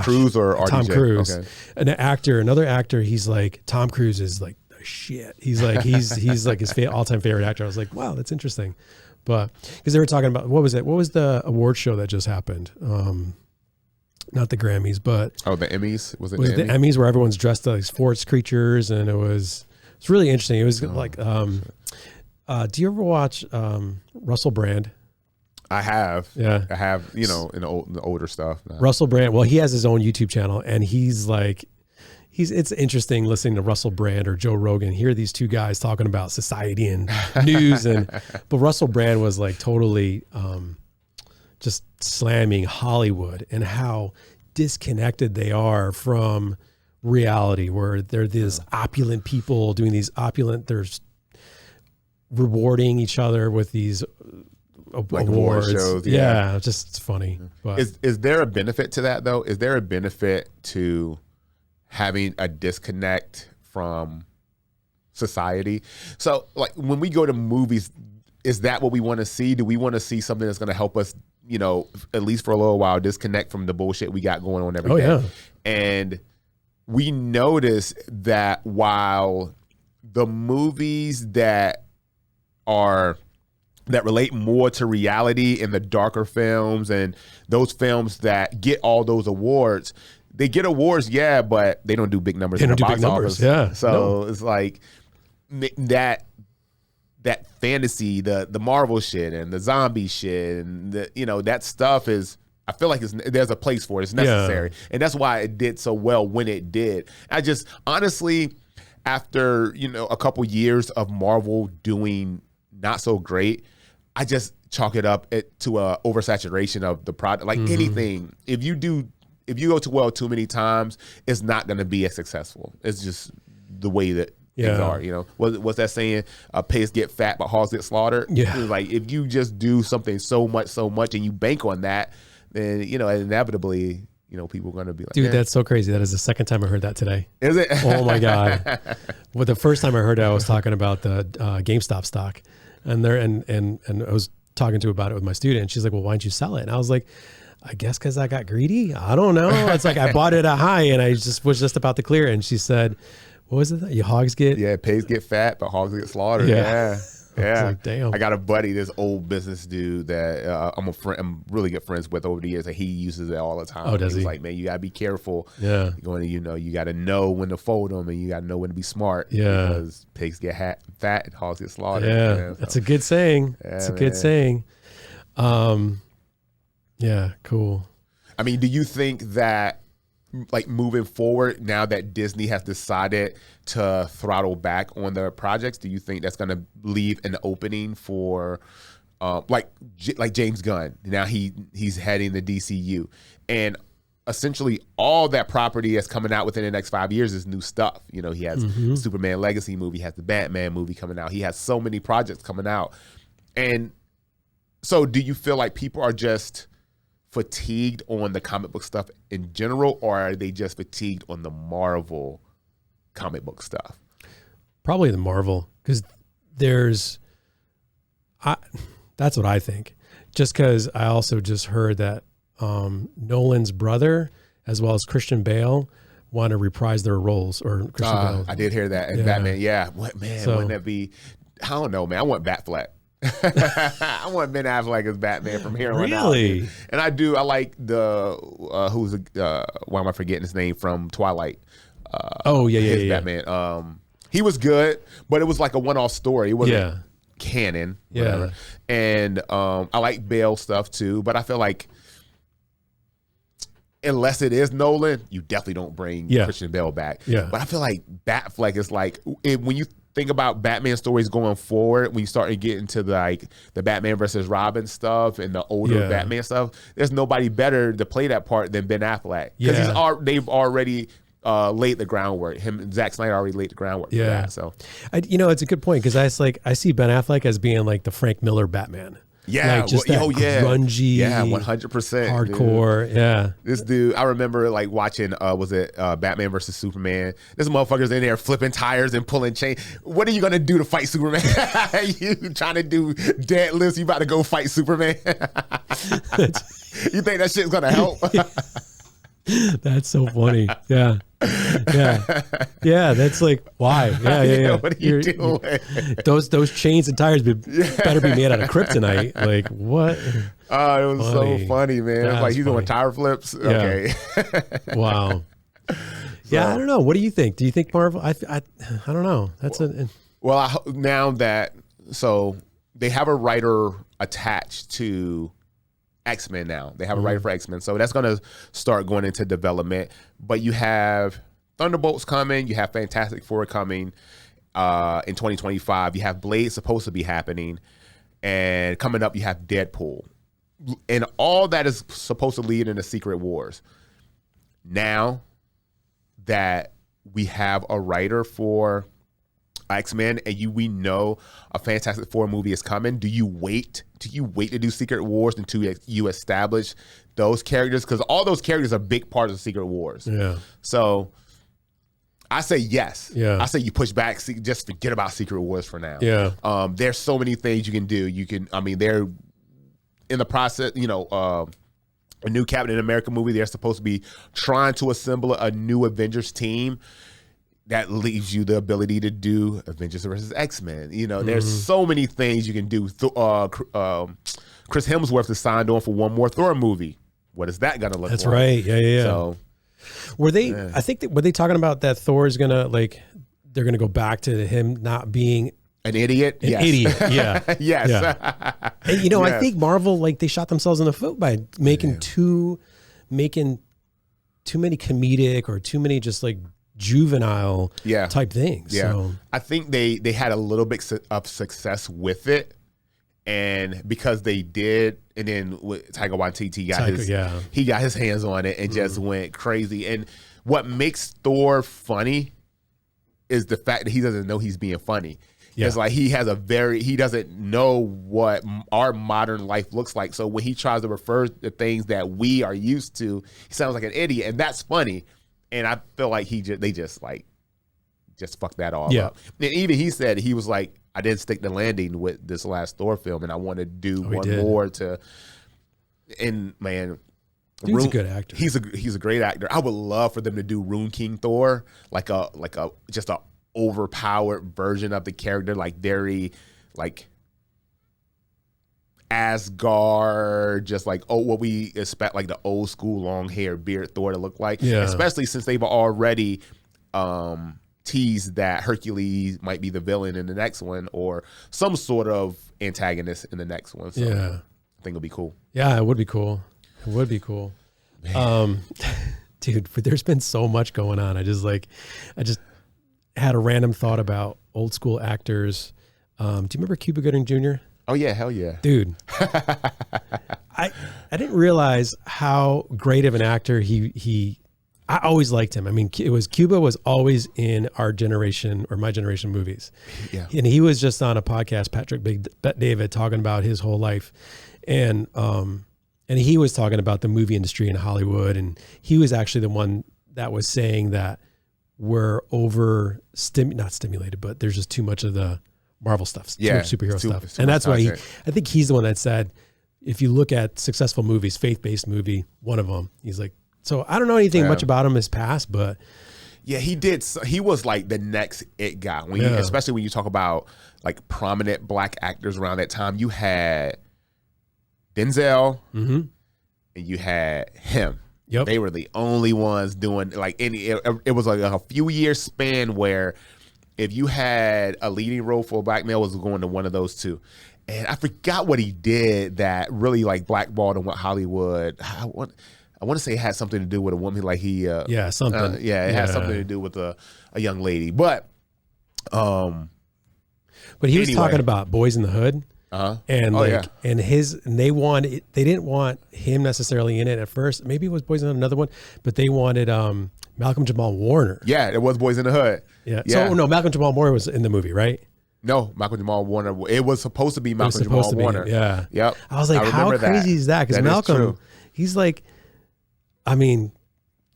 Cruise or RDJ? Tom Cruise, another actor. He's like, Tom Cruise is like the shit. He's like he's like his all-time favorite actor. I was like, wow, that's interesting. But because they were talking about, what was it? What was the award show that just happened? Not the Grammys, but the Emmys. Was it the Emmys where everyone's dressed like forest creatures, and it's really interesting. It was like, do you ever watch Russell Brand? I have. I have, you know, in the older stuff. Russell Brand, well, he has his own YouTube channel, and he's like, it's interesting listening to Russell Brand or Joe Rogan, hear these two guys talking about society and news, but Russell Brand was like totally just slamming Hollywood and how disconnected they are from reality, where they're these opulent people doing these they're rewarding each other with these like awards shows. Just it's funny. But is there a benefit to that though? Is there a benefit to having a disconnect from society? So like when we go to movies, is that what we want to see? Do we want to see something that's going to help us, you know, at least for a little while, disconnect from the bullshit we got going on every day? And we notice that while the movies that relate more to reality and the darker films and those films that get all those awards, they get awards, but they don't do big numbers in the box office. So it's like that fantasy, the Marvel shit and the zombie shit and the, you know, that stuff is, I feel like there's a place for it. It's necessary. And that's why it did so well when it did. I just honestly, after, you know, a couple years of Marvel doing not so great, I just chalk it up to a oversaturation of the product. Like anything, if you go to well too many times, it's not going to be as successful. It's just the way that things are. You know, what's that saying? Pigs get fat, but hogs get slaughtered. Like if you just do something so much, and you bank on that, then you know inevitably, people are going to be like, dude, that's so crazy. That is the second time I heard that today. Is it? Oh my God. Well, the first time I heard it, I was talking about the GameStop stock, and I was talking about it with my student, and she's like, well, why don't you sell it? And I was like, I guess because I got greedy. I don't know. It's like I bought it at high and I was just about to clear it. And she said, what was it? Your hogs get? Yeah, pigs get fat, but hogs get slaughtered. Yeah. I was like, damn. I got a buddy, this old business dude that I'm really good friends with over the years, and he uses it all the time. Oh, does he? He's like, man, you gotta be careful. Yeah. You gotta know when to fold them, and you gotta know when to be smart. Yeah. Because pigs get fat and hogs get slaughtered. Yeah. So, That's a good saying. It's a good saying. Yeah. Cool. I mean, do you think that, like, moving forward, now that Disney has decided to throttle back on their projects, do you think that's going to leave an opening for, like James Gunn? Now he's heading the DCU, and essentially all that property that's coming out within the next 5 years is new stuff. He has Superman Legacy movie, he has the Batman movie coming out. He has so many projects coming out, and so do you feel like people are just fatigued on the comic book stuff in general, or are they just fatigued on the Marvel comic book stuff? Probably the Marvel, because that's what I think. Just because I also just heard that Nolan's brother, as well as Christian Bale, want to reprise their roles. Or Christian Bale. I did hear that. And Batman, wouldn't that be? I don't know, man. I want Batfleck. I want Ben Affleck as Batman from here on out. Really? And I do. I like the why am I forgetting his name from Twilight? His Batman. He was good, but it was like a one-off story. It wasn't canon. Whatever. And I like Bale stuff too, but I feel like unless it is Nolan, you definitely don't bring Christian Bale back. Yeah. But I feel like Batfleck is like when you think about Batman stories going forward, when you start to get into the Batman versus Robin stuff and the older Batman stuff, there's nobody better to play that part than Ben Affleck, because they've already laid the groundwork. Him and Zack Snyder already laid the groundwork for that. So, it's a good point, because I see Ben Affleck as being like the Frank Miller Batman. Yeah, like just grungy, 100%, hardcore. Dude. Yeah, this dude, I remember like watching, Batman versus Superman? This motherfucker's in there flipping tires and pulling chain. What are you gonna do to fight Superman? You trying to do deadlifts? You about to go fight Superman? You think that shit's gonna help? That's so funny. Yeah. That's like, why? Yeah. What are you doing? Those chains and tires better be made out of kryptonite. Like, what? Oh, it was so funny, man. It's like he's doing tire flips. Okay. Wow. Yeah, I don't know. What do you think? Do you think Marvel? I don't know. Now that they have a writer attached to X-Men now. They have a writer for X-Men. So that's going to start going into development. But you have Thunderbolts coming. You have Fantastic Four coming in 2025. You have Blade supposed to be happening. And coming up, you have Deadpool. And all that is supposed to lead into Secret Wars. Now that we have a writer for X-Men and we know a Fantastic Four movie is coming, do you wait to do Secret Wars until you establish those characters? Because all those characters are a big part of the Secret Wars. Yeah. So I say yes. Yeah. I say you push back, just forget about Secret Wars for now. Yeah. There's so many things you can do. They're in the process, a new Captain America movie. They're supposed to be trying to assemble a new Avengers team. That leaves you the ability to do Avengers versus X-Men. There's so many things you can do. Chris Hemsworth is signed on for one more Thor movie. What is that gonna look like? That's right. Yeah. So, were they? I think were they talking about that Thor is gonna they're gonna go back to him not being an idiot? An idiot. Yeah. Yes. Yeah. And, yes. I think Marvel they shot themselves in the foot by making too many comedic or too many just juvenile type things. Yeah. So. I think they had a little bit of success with it, and because they did, and then with Taika Waititi he got his hands on it and just went crazy. And what makes Thor funny is the fact that he doesn't know he's being funny. Yeah. It's like he doesn't know what our modern life looks like. So when he tries to refer to things that we are used to, he sounds like an idiot, and that's funny. And I feel like they just fucked that all up. And even he said, he was like, I didn't stick the landing with this last Thor film, and I want to do one more to. And man, Dude's a good actor. He's a great actor. I would love for them to do Rune King Thor, like a just a overpowered version of the character, like very like Asgard, just like what we expect, like the old school long hair beard Thor to look like. Yeah. Especially since they've already teased that Hercules might be the villain in the next one, or some sort of antagonist in the next one. So yeah, I think it'll be cool. Yeah, it would be cool. It would be cool. Dude, but there's been so much going on. I just had a random thought about old school actors. Do you remember Cuba Gooding Jr.? Oh yeah, hell yeah, dude. I didn't realize how great of an actor I always liked him. I mean, Cuba was always in our generation or my generation movies. Yeah. And he was just on a podcast, Patrick Bet David, talking about his whole life. And he was talking about the movie industry in Hollywood. And he was actually the one that was saying that we're not stimulated, but there's just too much of the Marvel stuff, too much superhero stuff. And that's why I think he's the one that said, if you look at successful movies, faith-based movie, one of them, he's like, so I don't know anything much about him in his past, but yeah, he did. He was like the next it guy. Especially when you talk about like prominent black actors around that time. You had Denzel, and you had him. Yep. They were the only ones doing like it was like a few year span where if you had a leading role for a black male, it was going to one of those two. And I forgot what he did that really like blackballed him with Hollywood. I want to say it had something to do with a woman, like he something. It had something to do with a young lady. But he was talking about Boys in the Hood. And and they didn't want him necessarily in it at first. Maybe it was Boys in the Hood, another one, but they wanted Malcolm Jamal Warner. Yeah, it was Boys in the Hood. Yeah. So no, Malcolm Jamal Warner was in the movie, right? No, Malcolm Jamal Warner. It was supposed to be Malcolm Jamal Warner. Yeah. Yep. I was like, how crazy is that? Because Malcolm, he's like, I mean,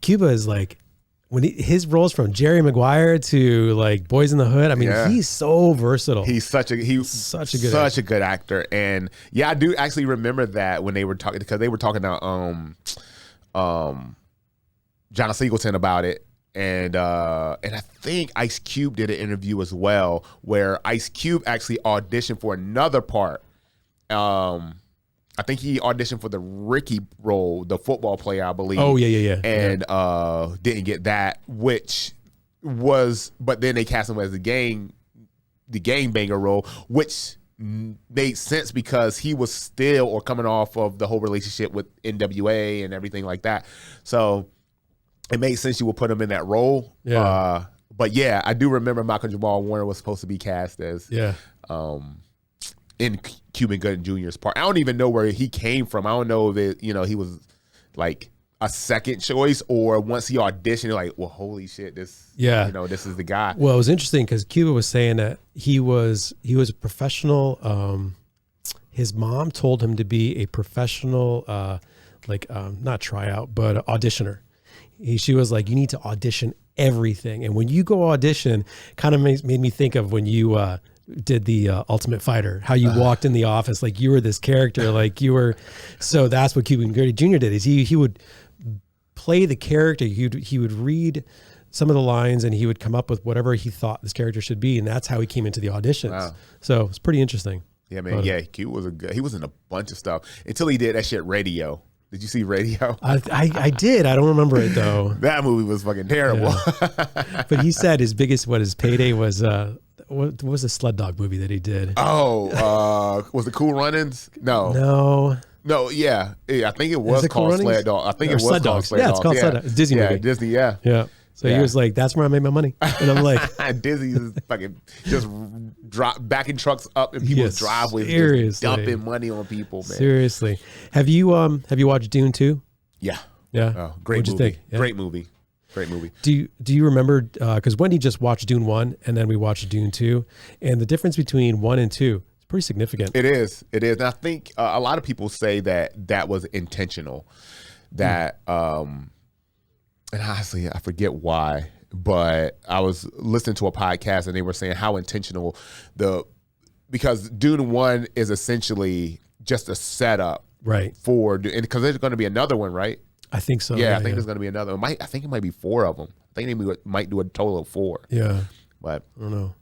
Cuba is like, when his roles from Jerry Maguire to like Boys in the Hood, I mean, he's so versatile. He's such a good actor. And yeah, I do actually remember that when they were talking, because they were talking to John Singleton about it. And I think Ice Cube did an interview as well, where Ice Cube actually auditioned for another part. I think he auditioned for the Ricky role, the football player, I believe. Oh, yeah. And didn't get that, but then they cast him as the gangbanger role, which made sense because he was still or coming off of the whole relationship with NWA and everything like that. So it made sense you would put him in that role. Yeah. But yeah, I do remember Malcolm Jamal Warner was supposed to be cast as in Cuba Gooding Jr.'s part. I don't even know where he came from. I don't know if he was like a second choice, or once he auditioned, you're like, well, holy shit, this is the guy. Well, it was interesting because Cuba was saying that he was a professional. His mom told him to be a professional, not tryout, but auditioner. She was like, you need to audition everything. And when you go audition, kind of made me think of when you did the Ultimate Fighter, how you walked in the office like you were this character, like you were. So that's what Cuba Gooding Jr. did, is he would play the character. He would read some of the lines and he would come up with whatever he thought this character should be. And that's how he came into the auditions. Wow. So it's pretty interesting. Yeah, man. Cuba was he was in a bunch of stuff until he did that shit Radio. Did you see Radio? I did. I don't remember it though. That movie was fucking terrible. Yeah. But he said his payday was what was the Sled Dog movie that he did? Oh, was it Cool Runnings? No, yeah. I think it was called Sled Dog. I think it was called Sled Dog. Yeah, it's called Sled Dog. It's Disney movie. Disney, yeah. So he was like, that's where I made my money. And I'm like, Disney is fucking just backing trucks up in people's driveways, just dumping money on people, man. Seriously. Have you watched Dune 2? Yeah. Yeah. Oh, great movie. What'd you think? Yeah. Great movie. Great movie. Do you remember, because Wendy just watched Dune 1 and then we watched Dune 2, and the difference between 1 and 2 is pretty significant. It is. And I think a lot of people say that was intentional. That, and honestly, I forget why, but I was listening to a podcast and they were saying how intentional because Dune 1 is essentially just a setup. Right. And because there's going to be another one, right? I think so. Yeah, I think there's going to be another one. I think it might be 4 of them. I think they might do a total of 4. Yeah. But I don't know.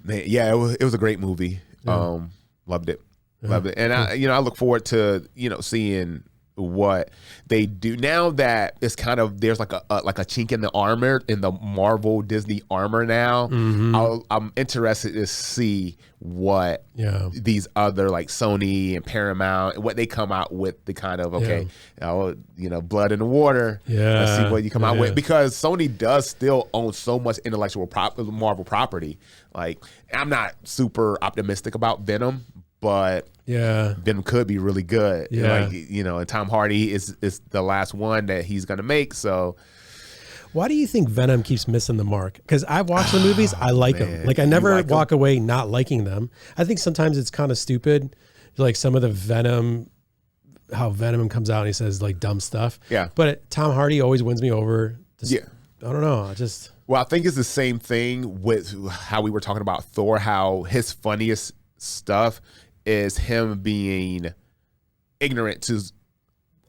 Man, yeah, it was a great movie. Yeah. Loved it. Yeah. Loved it. And I look forward to, seeing what they do now that it's kind of there's like a chink in the armor, in the Marvel Disney armor now. Mm-hmm. I'm interested to see what these other like Sony and Paramount, what they come out with, the kind of blood in the water. Let's see what you come out with, because Sony does still own so much intellectual Marvel property. Like, I'm not super optimistic about Venom, but Venom could be really good. And Tom Hardy is the last one that he's gonna make. So why do you think Venom keeps missing the mark? Because I've watched the movies, I like them. Like, I never walk away not liking them. I think sometimes it's kind of stupid, like some of the Venom, how Venom comes out and he says like dumb stuff. Yeah. But Tom Hardy always wins me over. I don't know. I think it's the same thing with how we were talking about Thor, how his funniest stuff is him being ignorant to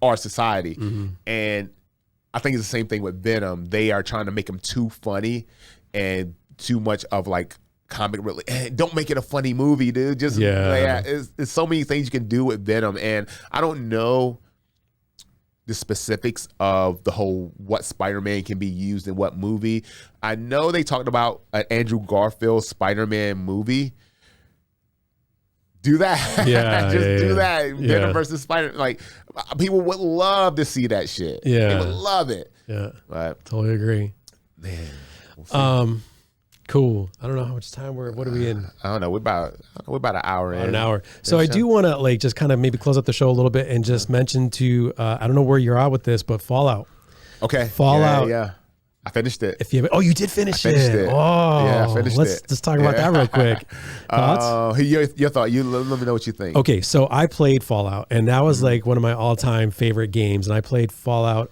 our society. Mm-hmm. And I think it's the same thing with Venom. They are trying to make him too funny and too much of like comic relief. Don't make it a funny movie, dude. Just it's so many things you can do with Venom. And I don't know the specifics of the whole what Spider-Man can be used in what movie. I know they talked about an Andrew Garfield Spider-Man movie. Do that. Do that. Venom versus Spider. Like, people would love to see that shit. Yeah. They would love it. Yeah. But, totally agree. Man. We'll cool. I don't know how much time what are we in? I don't know. We're about an hour in. An hour. So I do want to like just kind of maybe close up the show a little bit and just mention to I don't know where you're at with this, but Fallout. Okay. Fallout. Yeah. I finished it. If you you did finish it. Oh, yeah, I finished it. Let's talk about that real quick. Thoughts? Your thought. Let me know what you think. Okay, so I played Fallout, and that was like one of my all-time favorite games. And I played Fallout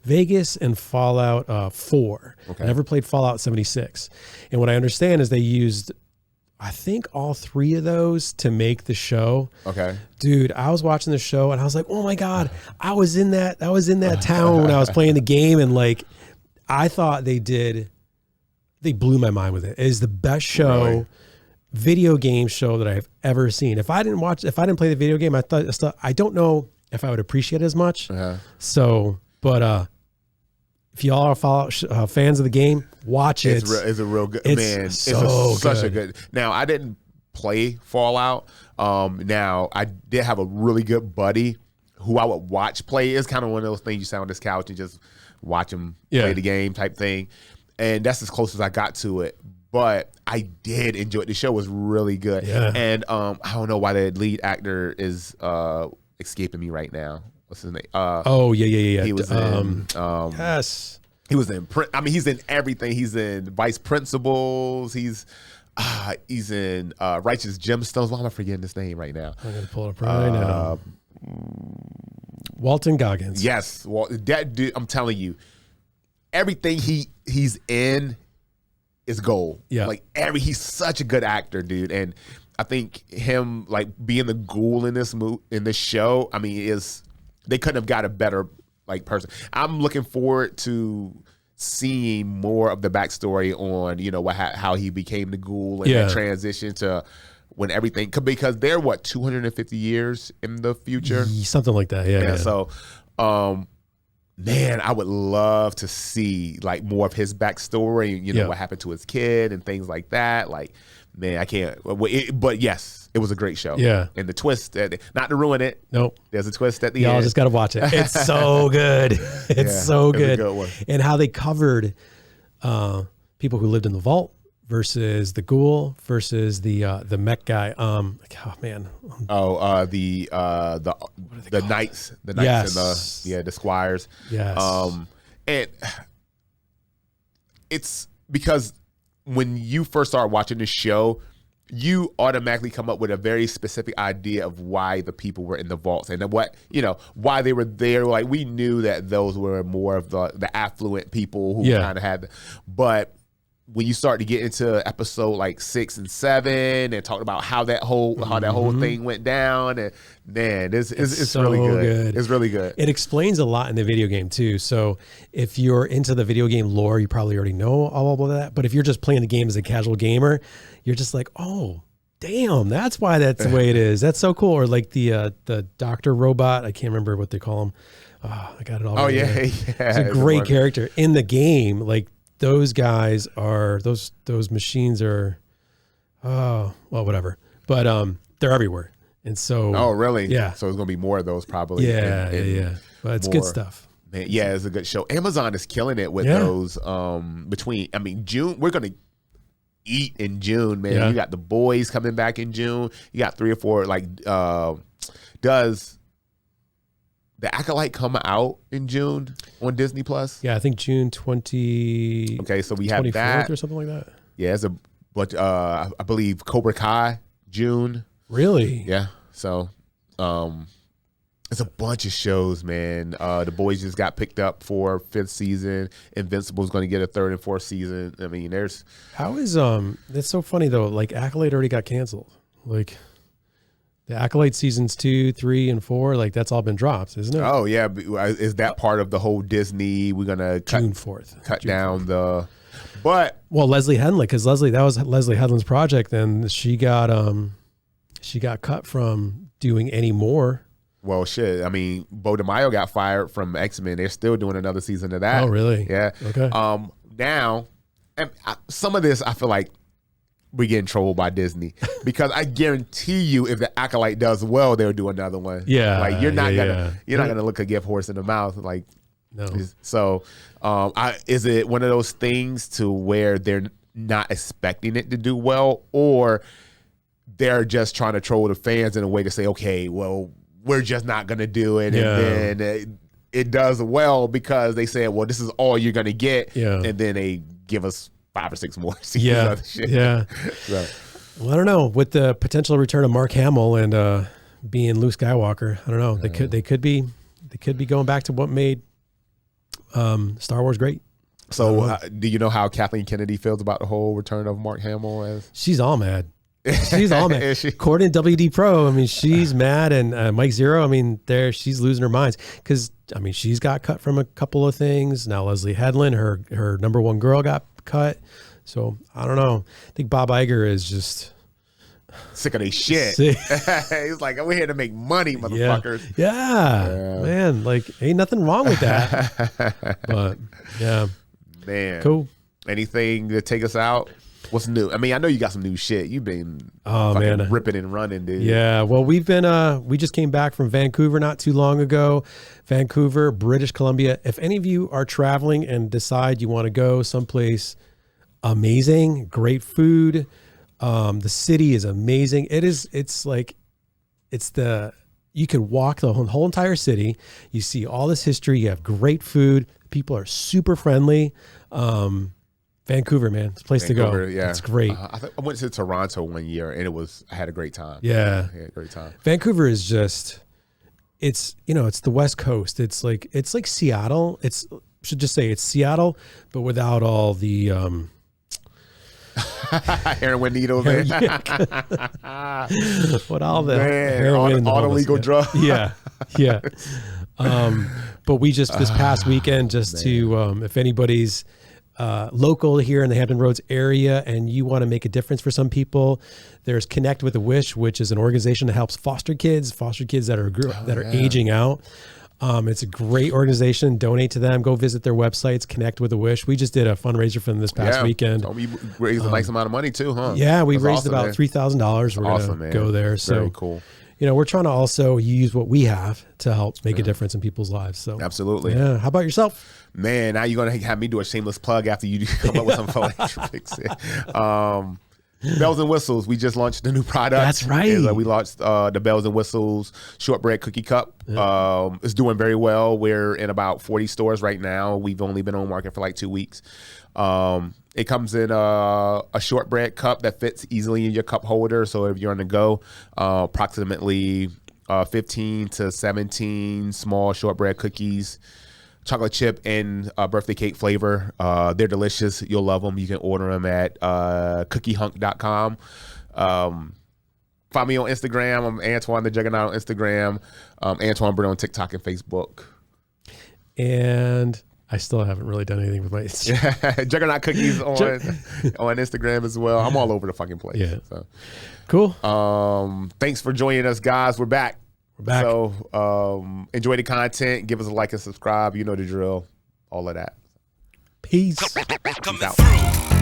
Vegas and Fallout 4. Okay. I never played Fallout 76. And what I understand is they used, I think, all 3 of those to make the show. Okay. Dude, I was watching the show and I was like, oh my God, I was in that town when I was playing the game, and like I thought they blew my mind with it. It is the best show, video game show that I've ever seen. If I didn't play the video game, I don't know if I would appreciate it as much. So, but if y'all are Fallout fans of the game, watch it. It's a real good, it's such a good. Now, I didn't play Fallout. Now I did have a really good buddy who I would watch play. It's kind of one of those things you sit on this couch and just watch him play the game type thing. And that's as close as I got to it. But I did enjoy it. The show was really good. Yeah. And I don't know why the lead actor is escaping me right now. What's his name? Yeah. He was in. Yes. He was in. He's in everything. He's in Vice Principals. He's in Righteous Gemstones. Why am I forgetting this name right now? I'm gonna pull it up right now. Walton Goggins. Yes, that dude. I'm telling you, everything he's in is gold. Yeah, like he's such a good actor, dude. And I think him like being the ghoul in this show. I mean, they couldn't have got a better like person. I'm looking forward to seeing more of the backstory on how he became the ghoul and that transition to when everything, because they're 250 years in the future, something like that. Yeah. So, man, I would love to see like more of his backstory. What happened to his kid and things like that. Like, man, I can't. But yes, it was a great show. Yeah. And the twist, not to ruin it. Nope. There's a twist at the end. Y'all just got to watch it. It's so good. It's so good. It's a good one. And how they covered people who lived in the vault versus the ghoul versus the mech guy. The knights, and the squires. Yes. And it's because when you first start watching this show, you automatically come up with a very specific idea of why the people were in the vaults and what, why they were there. Like, we knew that those were more of the affluent people who kind of had, but when you start to get into episode like 6 and 7 and talk about how that whole thing went down, and man, it's so really good. It's really good. It explains a lot in the video game too. So if you're into the video game lore, you probably already know all of that. But if you're just playing the game as a casual gamer, you're just like, oh, damn, that's why that's the way it is. That's so cool. Or like the doctor robot. I can't remember what they call him. Oh, I got it all. Oh yeah, It's a great character in the game. Like, those guys are those machines are, well, whatever, but they're everywhere, and so. Oh really? Yeah. So it's gonna be more of those probably. Yeah. But it's good stuff. Man, yeah, it's a good show. Amazon is killing it with those. June, we're gonna eat in June, man. You got The Boys coming back in June. You got 3 or 4 does The Acolyte come out in June on Disney Plus? Yeah, I think June 20. Okay, so we have that or something like that. Yeah, it's a bunch. I believe Cobra Kai June. Really? Yeah. So, it's a bunch of shows, man. The Boys just got picked up for 5th season. Invincible's going to get a 3rd and 4th season. I mean, there's. How is That's so funny though. Like, Acolyte already got canceled. Like. The Acolyte seasons 2, 3, and 4, like, that's all been dropped, isn't it? Oh yeah, is that part of the whole Disney? We're gonna June 4th, cut down the. But Leslie Headland, because that was Leslie Headland's project, and she got cut from doing any more. Well, shit. I mean, Bo DeMaio got fired from X-Men. They're still doing another season of that. Oh, really? Yeah. Okay. Now, some of this I feel like we get in trouble by Disney, because I guarantee you, if The Acolyte does well, they'll do another one. Yeah, like you're not gonna look a gift horse in the mouth. Like, no. So, is it one of those things to where they're not expecting it to do well, or they're just trying to troll the fans in a way to say, okay, well, we're just not gonna do it, and then it does well because they say, well, this is all you're gonna get, and then they give us 5 or 6 more seasons of shit. Yeah. So. Well, I don't know. With the potential return of Mark Hamill and being Luke Skywalker, I don't know. They could be going back to what made Star Wars great. So, do you know how Kathleen Kennedy feels about the whole return of Mark Hamill? She's all mad. She's all mad. According to WD Pro, I mean, she's mad, and Mike Zero, I mean, she's losing her minds because, I mean, she's got cut from a couple of things. Now Leslie Headland, her number 1 girl, got cut. So I don't know. I think Bob Iger is just sick of their shit. He's like, we're here to make money, motherfuckers. Yeah. Man, like, ain't nothing wrong with that. But yeah, man, cool. Anything to take us out? What's new? I mean, I know you got some new shit. You've been ripping and running, dude. Yeah. Well, we just came back from Vancouver not too long ago. Vancouver, British Columbia. If any of you are traveling and decide you want to go someplace amazing, great food, the city is amazing. You could walk the whole entire city. You see all this history. You have great food. People are super friendly. Vancouver, man, it's a place to go. Yeah, it's great. I went to Toronto one year, and I had a great time. Yeah, I had a great time. Vancouver is just, it's the West Coast. It's like Seattle. Should just say it's Seattle, but without all the heroin needles. What all the heroin, all the legal drugs. Yeah. But we just this past weekend, to if anybody's local here in the Hampton Roads area and you want to make a difference for some people, there's Connect with a Wish, which is an organization that helps foster kids that are aging out. It's a great organization. Donate to them. Go visit their websites, Connect with a Wish. We just did a fundraiser for them this past weekend. We raised a nice amount of money too, huh? Yeah, we raised about $3,000. We're going to go there. So very cool. We're trying to also use what we have to help make a difference in people's lives. So absolutely. Yeah. How about yourself? Man, now you're going to have me do a shameless plug after you come up with some philanthropics. Bells and Whistles. We just launched the new product. That's right. We launched the Bells and Whistles shortbread cookie cup. Yeah. It's doing very well. We're in about 40 stores right now. We've only been on market for like 2 weeks. It comes in a shortbread cup that fits easily in your cup holder. So if you're on the go, approximately 15 to 17 small shortbread cookies, chocolate chip and birthday cake flavor. They're delicious. You'll love them. You can order them at cookiehunk.com. Find me on Instagram. I'm Antwain the Juggernaut on Instagram. Antwain Britt on TikTok and Facebook. And I still haven't really done anything with my Juggernaut Cookies on Instagram as well. I'm all over the fucking place. Yeah. So. Cool. Thanks for joining us, guys. We're back. We're back. So enjoy the content. Give us a like and subscribe. You know the drill. All of that. Peace. Peace out.